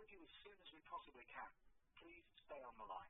with you as soon as we possibly can. Please stay on the line.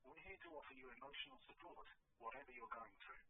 We're here to offer you emotional support, whatever you're going through.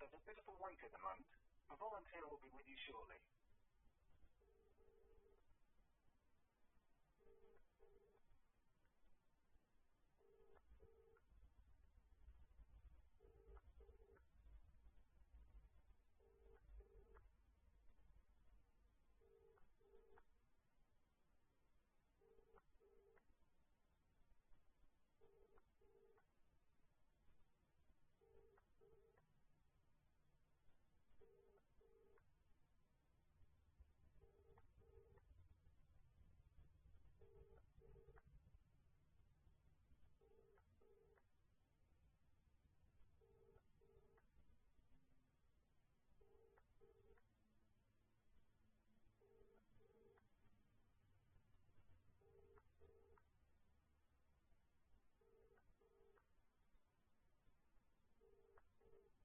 There's a bit of a wait at the moment. A volunteer will be with you shortly.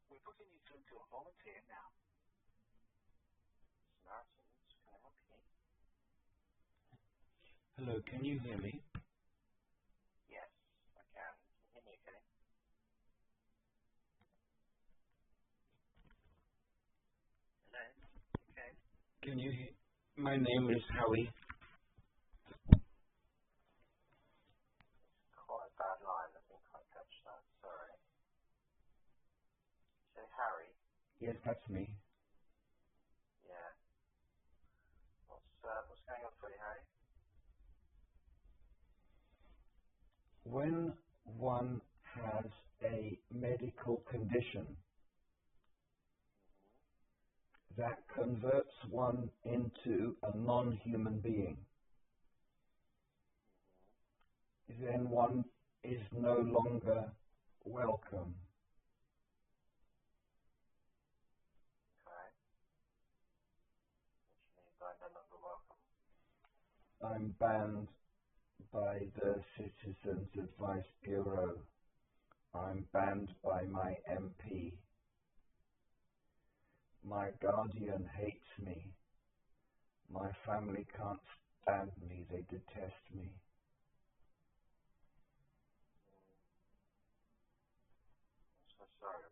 We're putting you through to a volunteer now. Samaritans, can I help you? Hello, can you hear me? Yes, I can. Can you hear me okay? Hello? Okay. Can you hear? My name is Howie. Quite a bad line. I didn't quite catch that. Sorry. Say Harry? Yes, that's me. Yeah. What's going on for you, Harry? When one has a medical condition that converts one into a non-human being, then one is no longer welcome. Okay. What do you mean by no longer welcome? I'm banned by the Citizens Advice Bureau. I'm banned by my MP. My guardian hates me. My family can't stand me. They detest me. I'm so sorry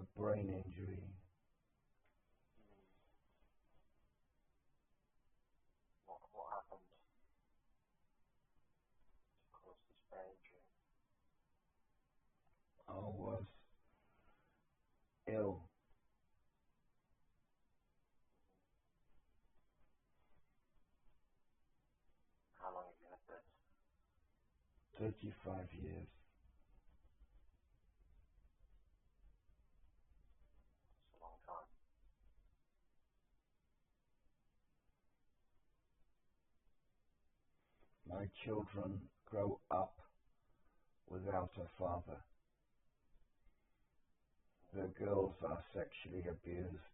a brain injury. What happened to cause this brain injury? I was ill. How long have you had this? 35 years. It's a long time. My children grow up without a father. The girls are sexually abused.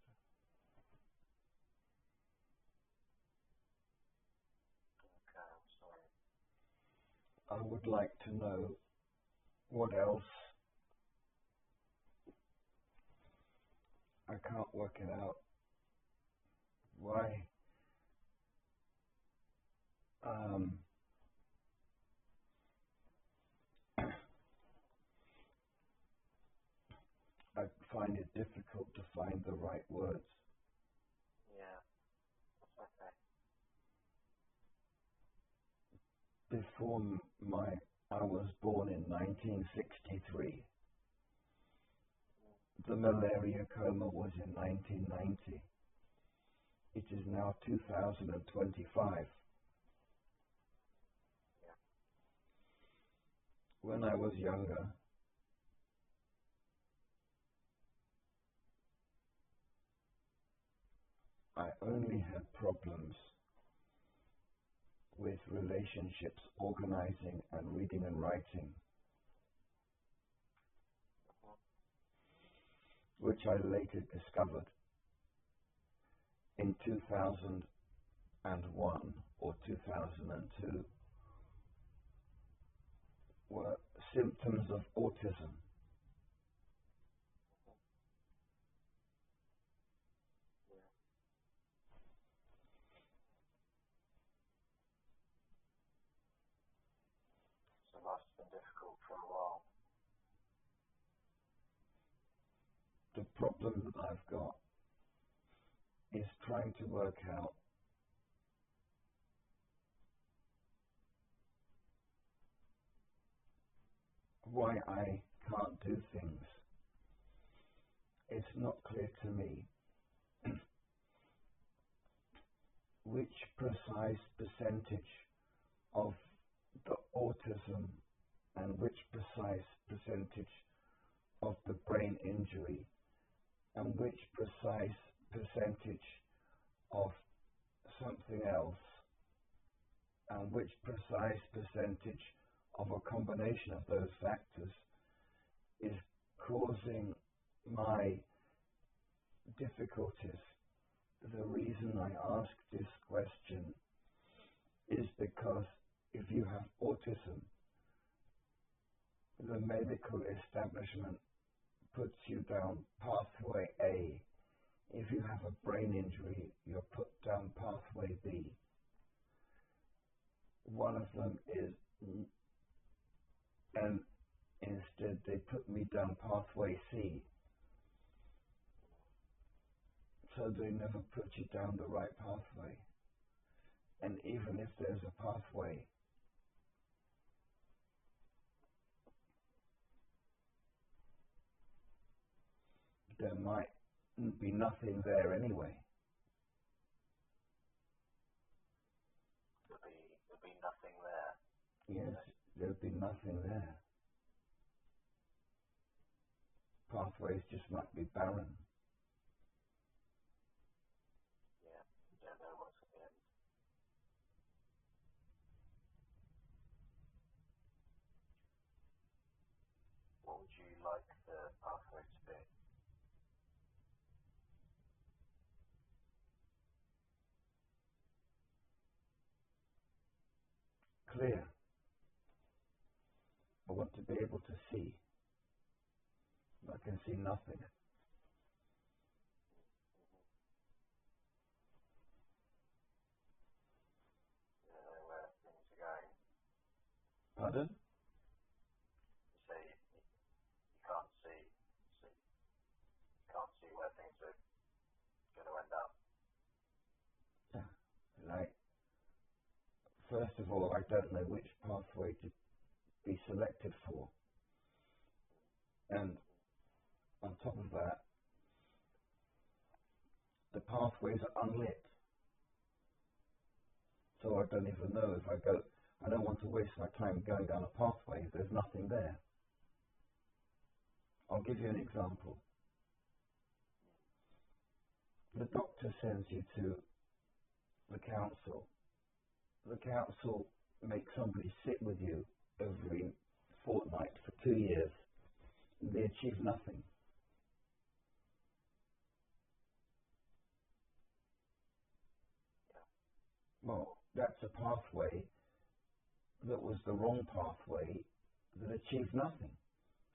Okay, I'm sorry. I would like to know what else. I can't work it out. Why? I find it difficult to find the right words. Yeah, that's okay. Before I was born in 1963. The malaria coma was in 1990. It is now 2025. Yeah. When I was younger, I only had problems with relationships, organizing, and reading and writing, which I later discovered in 2001 or 2002 were symptoms of autism. Yeah. So life's been difficult for a while. The problem that I've got is trying to work out why I can't do things. It's not clear to me which precise percentage of the autism and which precise percentage of the brain injury and which precise percentage of something else and which precise percentage of a combination of those factors is causing my difficulties. The reason I ask this question is because if you have autism, the medical establishment puts you down pathway A. If you have a brain injury, you're put down pathway B. One of them is, and instead they put me down pathway C. So they never put you down the right pathway. And even if there's a pathway, there might be nothing there anyway. There'll be nothing there. Yes, there'll be nothing there. Pathways just might be barren. Yeah, you don't know what's at the end. What would you like the pathway to be? Clear. I want to be able to see. I can see nothing. You don't know where things are going. Pardon? You say you can't see. First of all, I don't know which pathway to be selected for. And on top of that, the pathways are unlit. So I don't even know if I don't want to waste my time going down a pathway if there's nothing there. I'll give you an example. The doctor sends you to the council. The council makes somebody sit with you every fortnight for 2 years. They achieve nothing. Well, that's a pathway that was the wrong pathway that achieved nothing.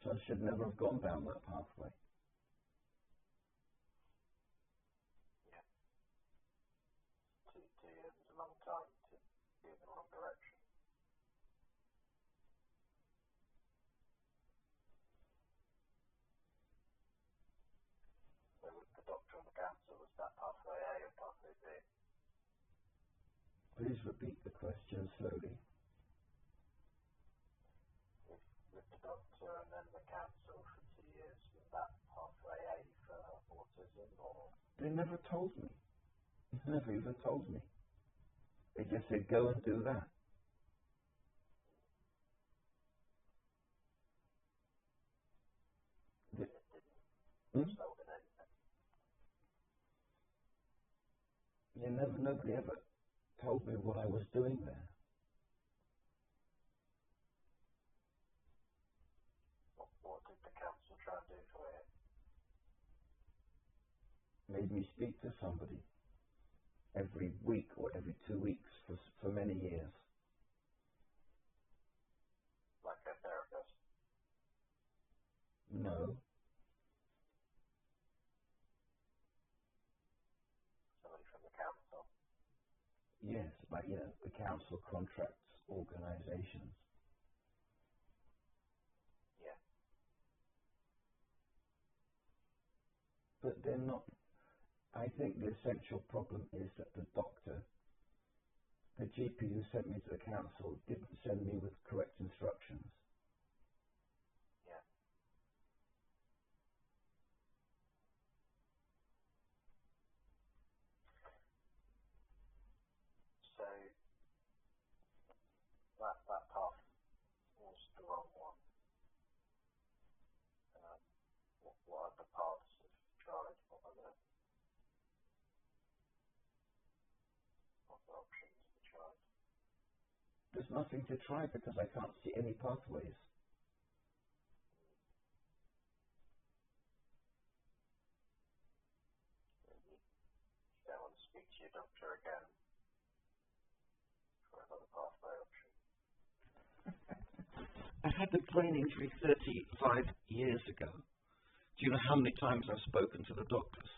So I should never have gone down that pathway. Yeah. 2 years is a long time to be in the wrong direction. So with the doctor and the council, was that pathway A or pathway B? Please repeat the question slowly. With the doctor and then the council for 2 years, was that pathway A for autism or? They never told me. They never even told me. They just said, go and do that. Nobody ever told me what I was doing there. What did the council try and do for you? Made me speak to somebody every week or every 2 weeks for many years. Like a therapist? No. Somebody from the council? Yes, but the council contracts organisations. Yeah. But they're not. I think the essential problem is that the doctor, the GP who sent me to the council, didn't send me with correct instructions. Yeah. So that path was the wrong one. What other paths have you tried? What other options have you tried? There's nothing to try because I can't see any pathways. You don't want to speak to your doctor again for another pathway option. I had a brain injury 35 years ago. Do you know how many times I've spoken to the doctors?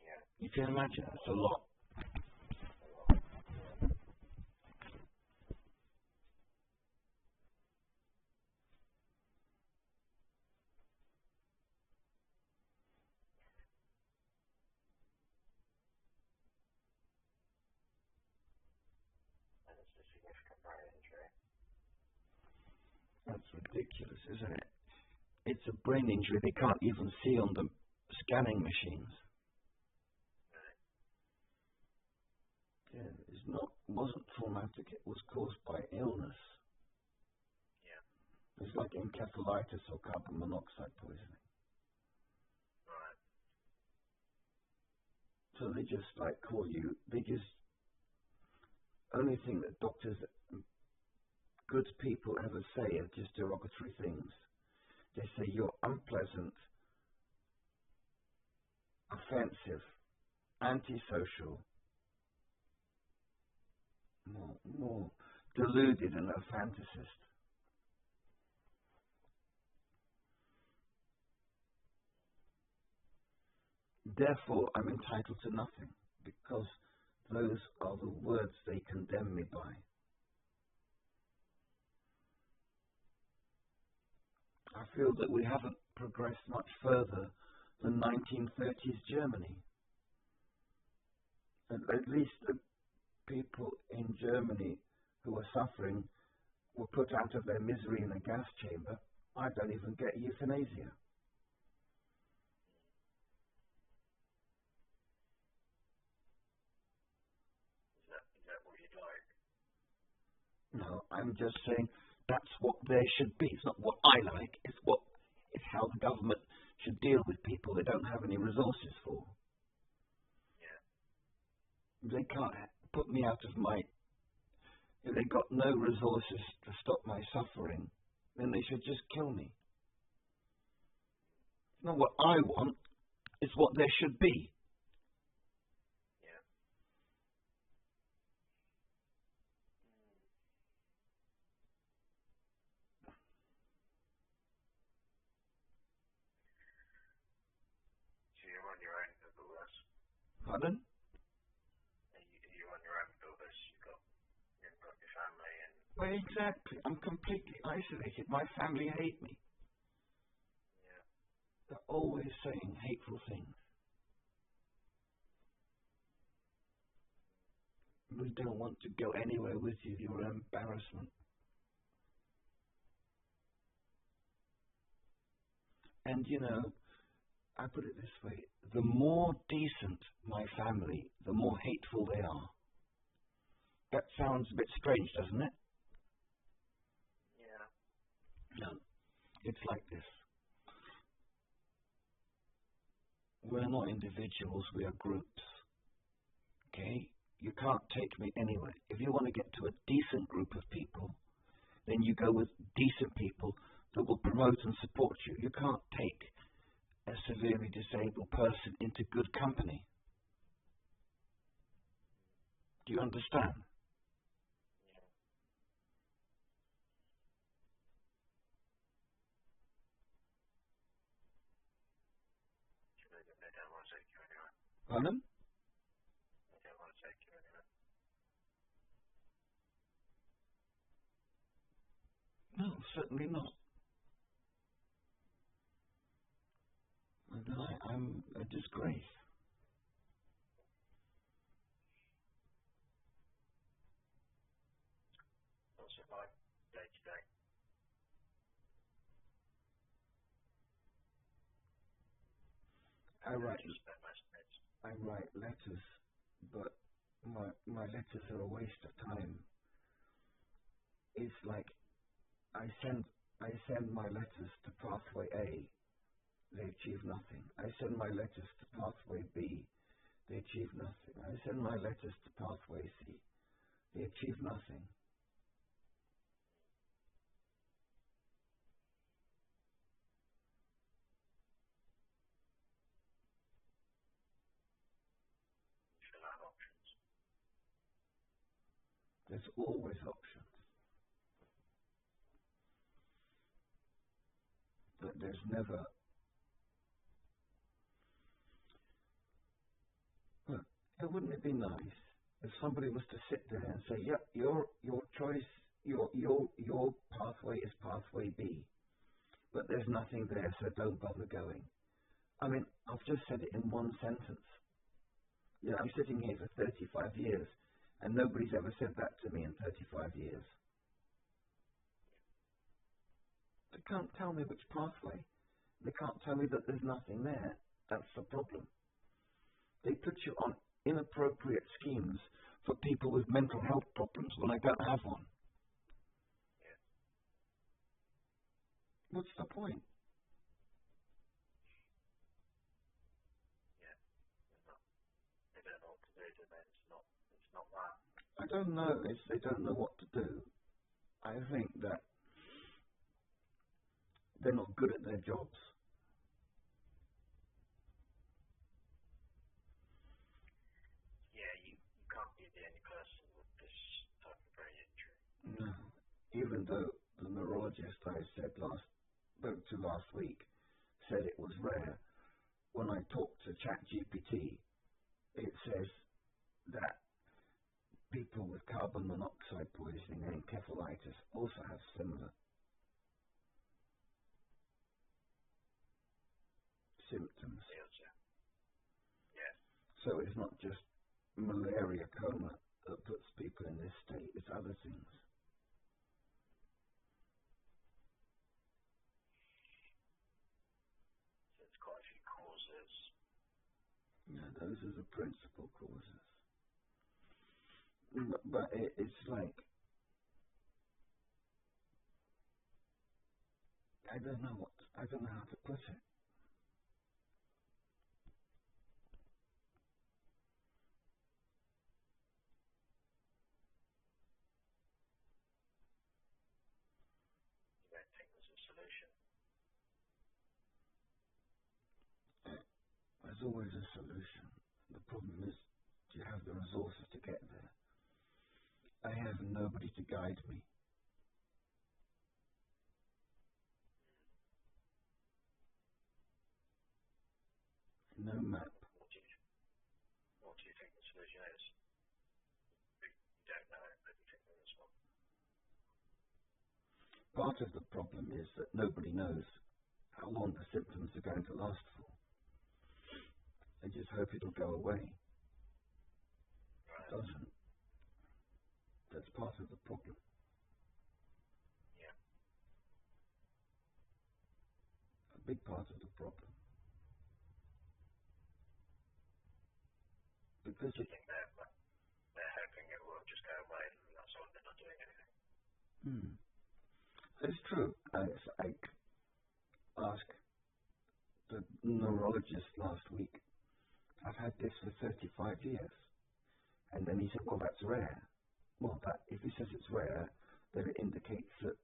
Yeah. You can imagine, it's a lot. And it's a significant brain injury. That's ridiculous, isn't it? It's a brain injury they can't even see on the scanning machines. Yeah, wasn't traumatic, it was caused by illness. Yeah. It's like encephalitis or carbon monoxide poisoning. Right. So they just call you, only thing that doctors, good people ever say are just derogatory things. They say you're unpleasant, offensive, antisocial, more deluded and a fantasist. Therefore, I'm entitled to nothing, because those are the words they condemn me by. I feel that we haven't progressed much further than 1930s Germany. At least the people in Germany who are suffering were put out of their misery in a gas chamber, I don't even get euthanasia. Is that what you'd like? No, I'm just saying that's what there should be. It's not what I like. It's how the government should deal with people they don't have any resources for. Yeah. They can't put me out of my. If they've got no resources to stop my suffering, then they should just kill me. It's not what I want. It's what there should be. Yeah. So you're on your own with all this? Pardon? Are you on your own with all this? You've got your family and... Well, exactly. I'm completely isolated. My family hate me. Yeah. They're always saying hateful things. We don't want to go anywhere with you. You're an embarrassment. And I put it this way, the more decent my family, the more hateful they are. That sounds a bit strange, doesn't it? Yeah. No, it's like this. We're not individuals, we are groups. Okay? You can't take me anywhere. If you want to get to a decent group of people, then you go with decent people that will promote and support you. You can't take a severely disabled person into good company. Do you understand? Yeah. So they don't want to take you anywhere. Pardon? They don't want to take you anywhere. No, certainly not. I'm a disgrace. What's it like day to day? I write You spend most days. letters, but my letters are a waste of time. It's like I send my letters to pathway A, they achieve nothing. I send my letters to pathway B, they achieve nothing. I send my letters to pathway C, they achieve nothing. You fill out options. There's always options, but there's never. Well, wouldn't it be nice if somebody was to sit there and say, "Yep, your choice, your pathway is pathway B, but there's nothing there, so don't bother going." I mean, I've just said it in one sentence. I'm sitting here for 35 years, and nobody's ever said that to me in 35 years. They can't tell me which pathway. They can't tell me that there's nothing there. That's the problem. They put you on inappropriate schemes for people with mental health problems when I don't have one. Yeah. What's the point? Yeah. They don't know what to do, do they? It's not that. I don't know if they don't know what to do. I think that they're not good at their jobs. Yeah, you can't be the only person with this type of brain injury. No. Even though the neurologist I spoke to last week said it was rare, when I talked to ChatGPT, it says that people with carbon monoxide poisoning and encephalitis also have similar symptoms. Yeah. So it's not just malaria coma, that puts people in this state. It's other things. There's quite a few causes. Yeah, those are the principal causes. But it's like, I don't know how to put it. You don't think there's a solution? There's always a solution. The problem is, do you have the resources to get there? I have nobody to guide me. No map. What do you think the solution is? You don't know, but you think there is one. Part of the problem is that nobody knows how long the symptoms are going to last for. They just hope it'll go away. It doesn't. That's part of the problem. Yeah. A big part of the problem. Because Do you think they're hoping it will just go away and that's all, they're not doing anything? It's true. I asked the neurologist last week, I've had this for 35 years. And then he said, well, that's rare. Well, if he says it's rare, then it indicates that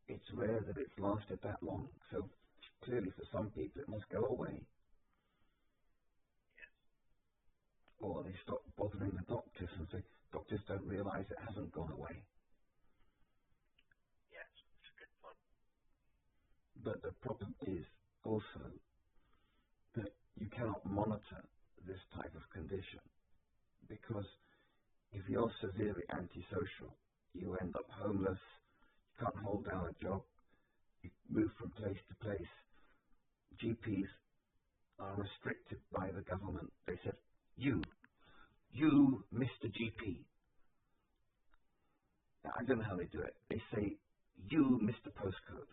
it's rare that it's lasted that long. So clearly for some people it must go away. Yes. Or they stop bothering the doctors and say, doctors don't realize it hasn't gone away. Yes, that's a good point. But the problem is also that you cannot monitor this type of condition, because if you're severely antisocial, you end up homeless, you can't hold down a job, you move from place to place. GPs are restricted by the government. They said, you, Mr. GP. Now, I don't know how they do it. They say, you, Mr. Postcode.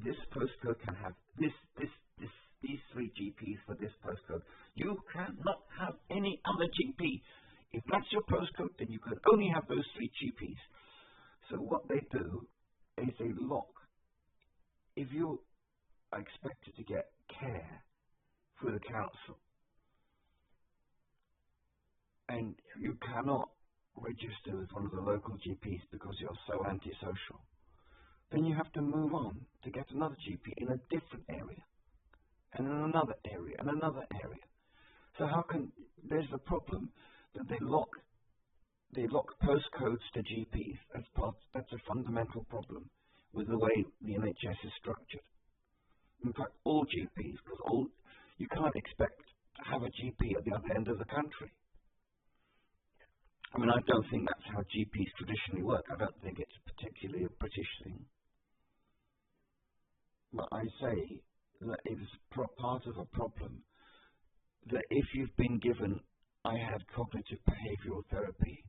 This postcode can have these 3 GPs for this postcode. You cannot have any other GP. If that's your postcode, then you can only have those 3 GPs. So what they do is they lock. If you are expected to get care through the council, and you cannot register with one of the local GPs because you're so antisocial, then you have to move on to get another GP in a different area, and in another area, and another area. So there's the problem that they lock postcodes to GPs. That's a fundamental problem with the way the NHS is structured. In fact, all GPs, because you can't expect to have a GP at the other end of the country. I mean, I don't think that's how GPs traditionally work. I don't think it's particularly a British thing. But I say that it is part of a problem that if you've been given, I had cognitive behavioral therapy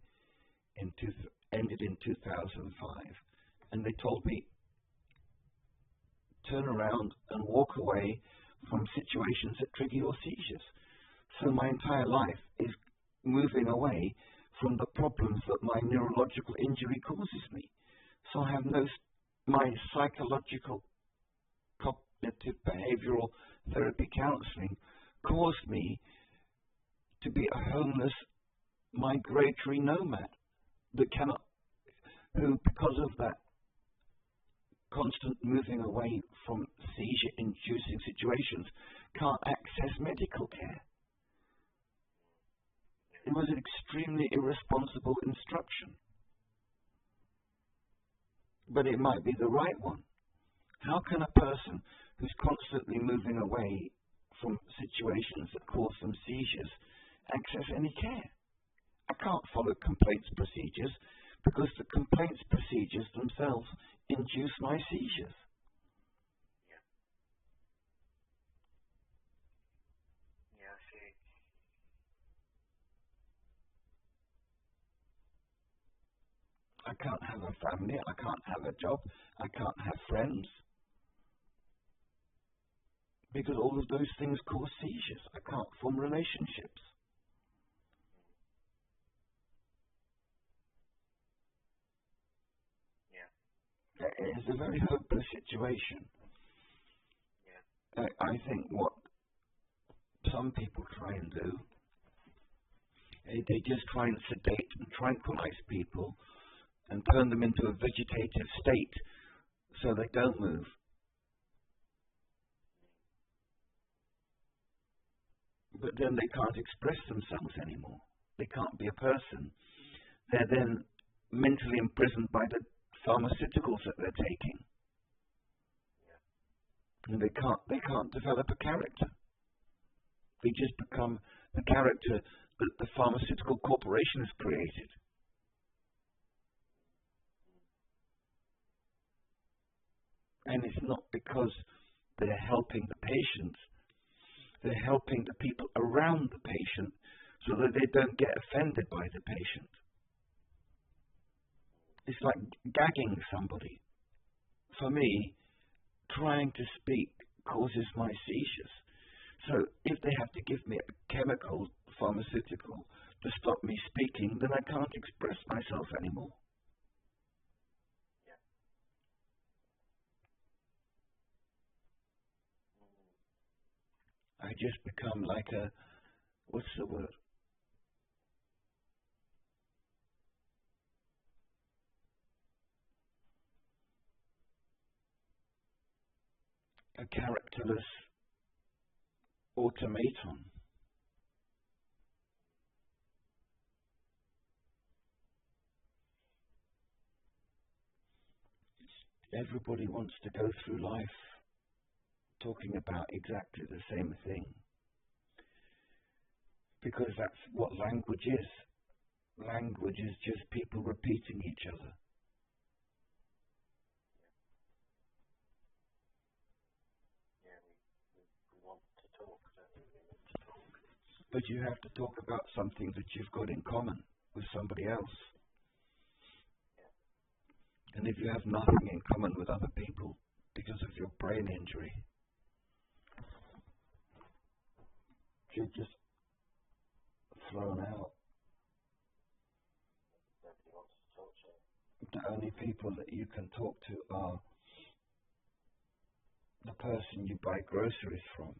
ended in 2005, and they told me, turn around and walk away from situations that trigger your seizures. So my entire life is moving away from the problems that my neurological injury causes me. So I have my psychological cognitive behavioral therapy counseling caused me to be a homeless migratory nomad who, because of that constant moving away from seizure-inducing situations, can't access medical care. It was an extremely irresponsible instruction. But it might be the right one. How can a person who's constantly moving away from situations that cause them seizures access any care? I can't follow complaints procedures because the complaints procedures themselves induce my seizures. Yeah, I see. I can't have a family, I can't have a job, I can't have friends. Because all of those things cause seizures. I can't form relationships. Yeah. It is a very hopeless situation. Yeah. I think what some people try and do, they just try and sedate and tranquilize people and turn them into a vegetative state so they don't move. But then they can't express themselves anymore. They can't be a person. They're then mentally imprisoned by the pharmaceuticals that they're taking. And they can't develop a character. They just become the character that the pharmaceutical corporation has created. And it's not because they're helping the patient. They're helping the people around the patient so that they don't get offended by the patient. It's like gagging somebody. For me, trying to speak causes my seizures. So if they have to give me a chemical, pharmaceutical, to stop me speaking, then I can't express myself anymore. I just become like a, what's the word? A characterless automaton. Everybody wants to go through life talking about exactly the same thing. Because that's what language is. Language is just people repeating each other. Yeah, we want to talk, don't we? We need to talk. But you have to talk about something that you've got in common with somebody else. And if you have nothing in common with other people because of your brain injury, you're just thrown out. Nobody wants to talk to you. The only people that you can talk to are the person you buy groceries from,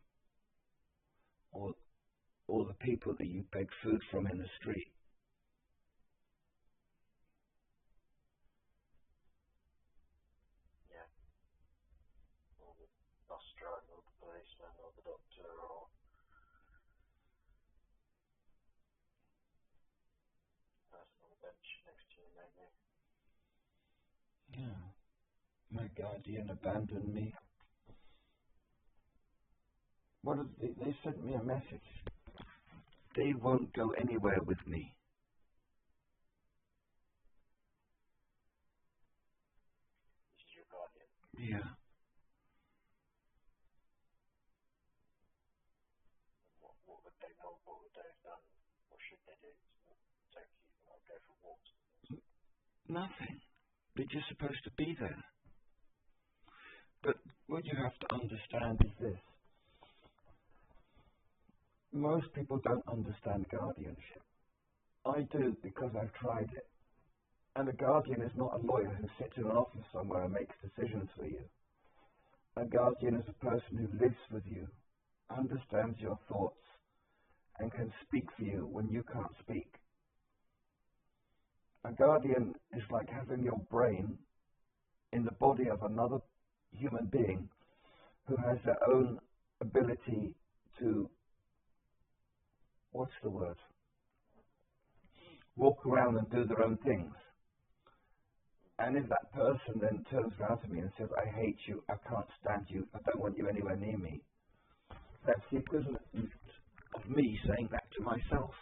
or the people that you beg food from in the street. Yeah. Or the bus driver, or the policeman, or the doctor, or the person on the bench next to you, maybe. Yeah. My guardian abandoned me. What did they sent me a message. They won't go anywhere with me. This is your guardian. Yeah. What would they know? What would they have done? What should they do? Take you, go for walks. Nothing. They're just supposed to be there. But what you have to understand is this. Most people don't understand guardianship. I do because I've tried it. And a guardian is not a lawyer who sits in an office somewhere and makes decisions for you. A guardian is a person who lives with you, understands your thoughts, and can speak for you when you can't speak. A guardian is like having your brain in the body of another human being who has their own ability to, what's the word? Walk around and do their own things. And if that person then turns around to me and says, I hate you, I can't stand you, I don't want you anywhere near me, that's the equivalent of me saying that to myself.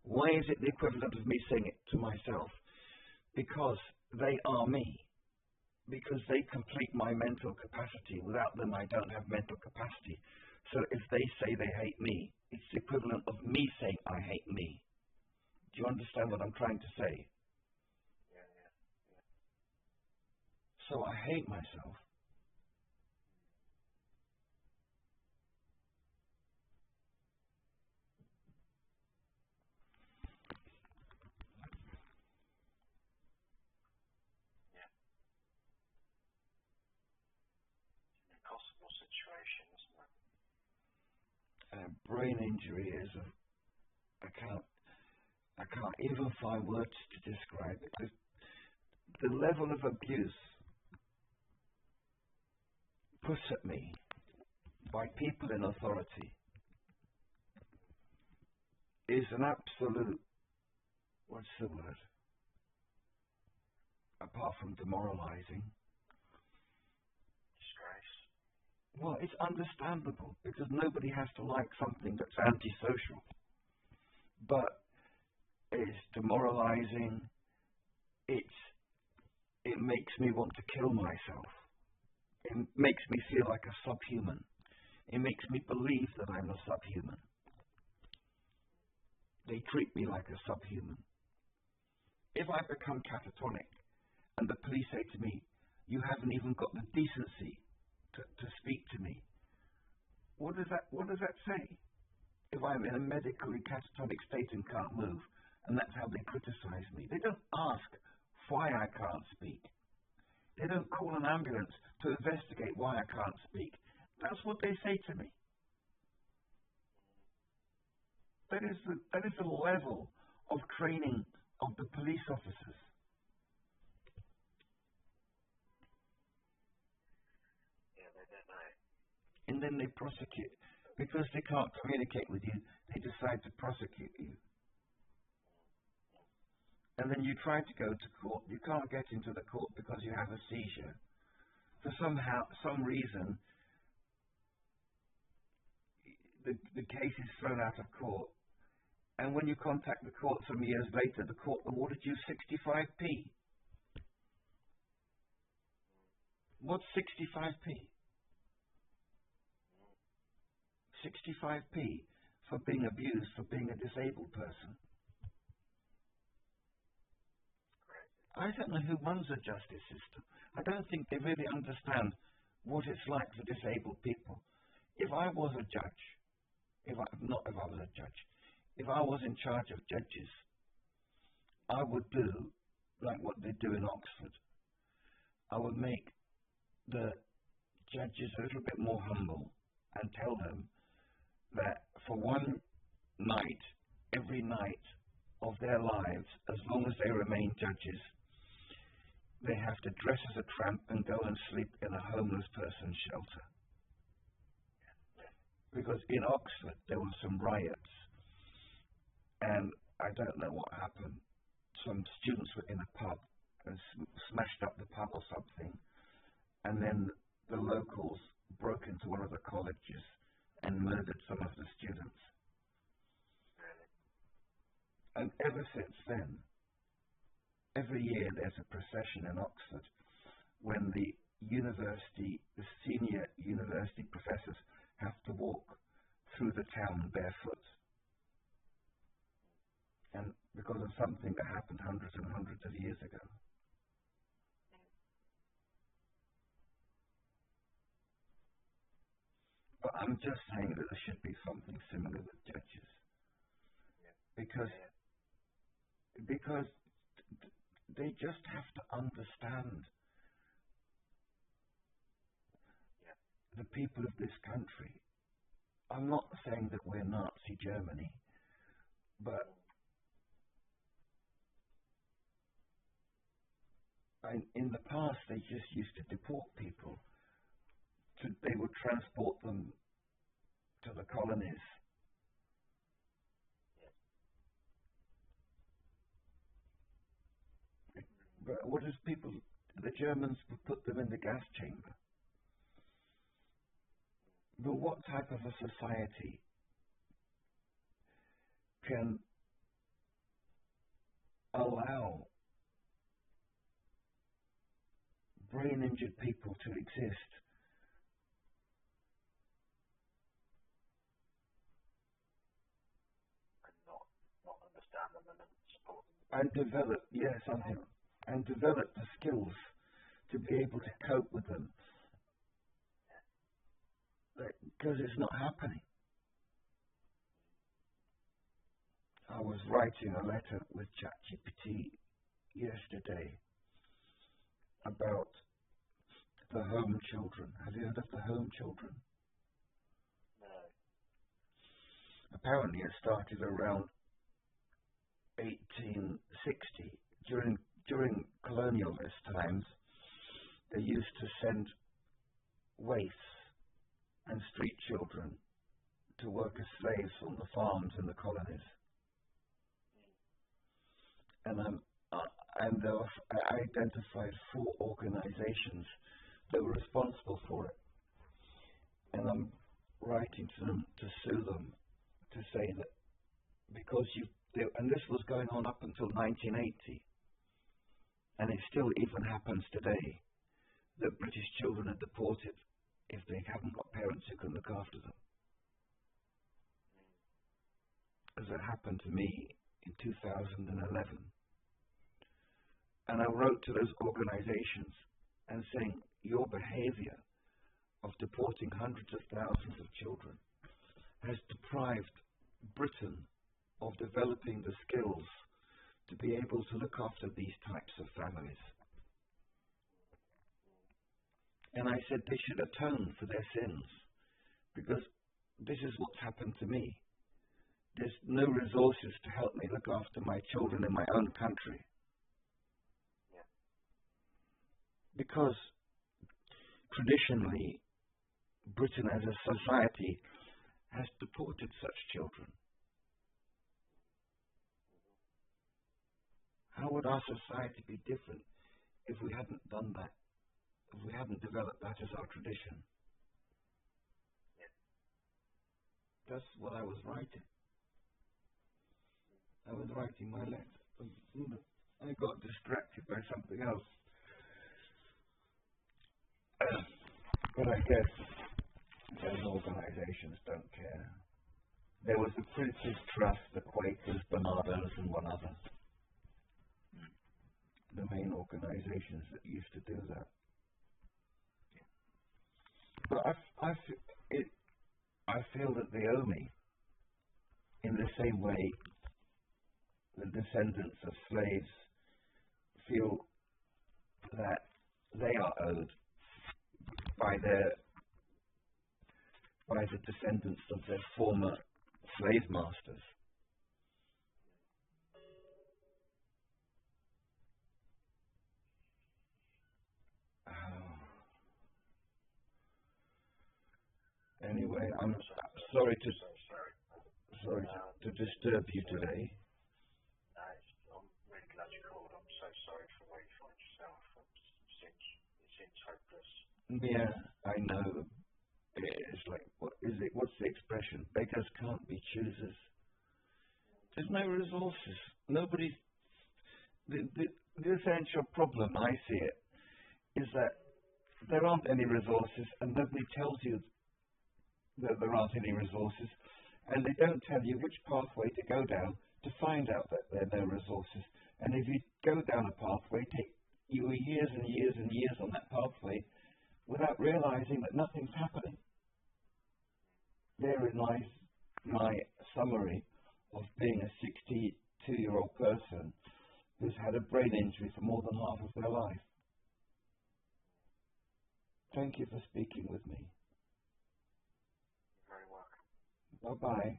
Why is it the equivalent of me saying it to myself? Because they are me. Because they complete my mental capacity. Without them, I don't have mental capacity. So if they say they hate me, it's the equivalent of me saying I hate me. Do you understand what I'm trying to say? Yeah, yeah. So I hate myself. Yeah. Impossible situation, isn't it? Brain injury is I can't even find words to describe it. The level of abuse put at me by people in authority is an absolute, what's the word? Apart from demoralizing. Disgrace. Well, it's understandable because nobody has to like something that's antisocial. But it's demoralizing. It makes me want to kill myself. It makes me feel like a subhuman. It makes me believe that I'm a subhuman. They treat me like a subhuman. If I become catatonic and the police say to me, you haven't even got the decency to speak to me, what does that say? If I'm in a medically catatonic state and can't move, and that's how they criticize me. They don't ask why I can't speak. They don't call an ambulance to investigate why I can't speak. That's what they say to me. That is the level of training of the police officers. Yeah, they don't know. And then they prosecute. Because they can't communicate with you, they decide to prosecute you. And then you try to go to court. You can't get into the court because you have a seizure. For some reason, the case is thrown out of court. And when you contact the court some years later, the court awarded you 65p. What's 65p? 65p for being abused, for being a disabled person. I don't know who runs the justice system. I don't think they really understand what it's like for disabled people. If I was a judge, if I was in charge of judges, I would do like what they do in Oxford. I would make the judges a little bit more humble and tell them that for one night, every night of their lives, as long as they remain judges, they have to dress as a tramp and go and sleep in a homeless person's shelter. Because in Oxford, there were some riots, and I don't know what happened. Some students were in a pub and smashed up the pub or something, and then the locals broke into one of the colleges and murdered some of the students. And ever since then, every year there's a procession in Oxford when the senior university professors have to walk through the town barefoot. And because of something that happened hundreds and hundreds of years ago. But I'm just saying that there should be something similar with judges. Because they just have to understand the people of this country. I'm not saying that we're Nazi Germany, but in the past they just used to deport people. They would transport them to the colonies. But what is the Germans would put them in the gas chamber. But what type of a society can allow brain-injured people to exist And not understand them and support them. and develop the skills to be able to cope with them, because it's not happening. I was writing a letter with ChatGPT yesterday about the home children. Have you heard of the home children? No. Apparently it started around 1860. During colonialist times, they used to send waifs and street children to work as slaves on the farms in the colonies. And I identified 4 organizations that were responsible for it. And I'm writing to them to sue them, to say that because and this was going on up until 1980, and it still even happens today, that British children are deported if they haven't got parents who can look after them. As it happened to me in 2011. And I wrote to those organizations and saying, your behavior of deporting hundreds of thousands of children has deprived Britain of developing the skills to be able to look after these types of families. And I said they should atone for their sins, because this is what's happened to me. There's no resources to help me look after my children in my own country. Because traditionally, Britain as a society has deported such children. How would our society be different if we hadn't done that, if we hadn't developed that as our tradition? That's what I was writing. I was writing my letter. I got distracted by something else. But I guess those organizations don't care. There was the Prince's Trust, the Quakers, Barnardos, and one other. The main organizations that used to do that. But I feel that they owe me in the same way the descendants of slaves feel that they are owed by the descendants of their former slave masters. Anyway, I'm sorry to disturb you today. I'm really glad you called. I'm so sorry for where you find yourself. It seems hopeless. Yeah, I know. It's like, what's the expression? Beggars can't be choosers. There's no resources. The essential problem, I see it, is that there aren't any resources, and nobody tells you that there aren't any resources, and they don't tell you which pathway to go down to find out that there are no resources. And if you go down a pathway, take you years and years and years on that pathway without realizing that nothing's happening. Therein lies my summary of being a 62-year-old person who's had a brain injury for more than half of their life. Thank you for speaking with me. You're very welcome. Bye-bye.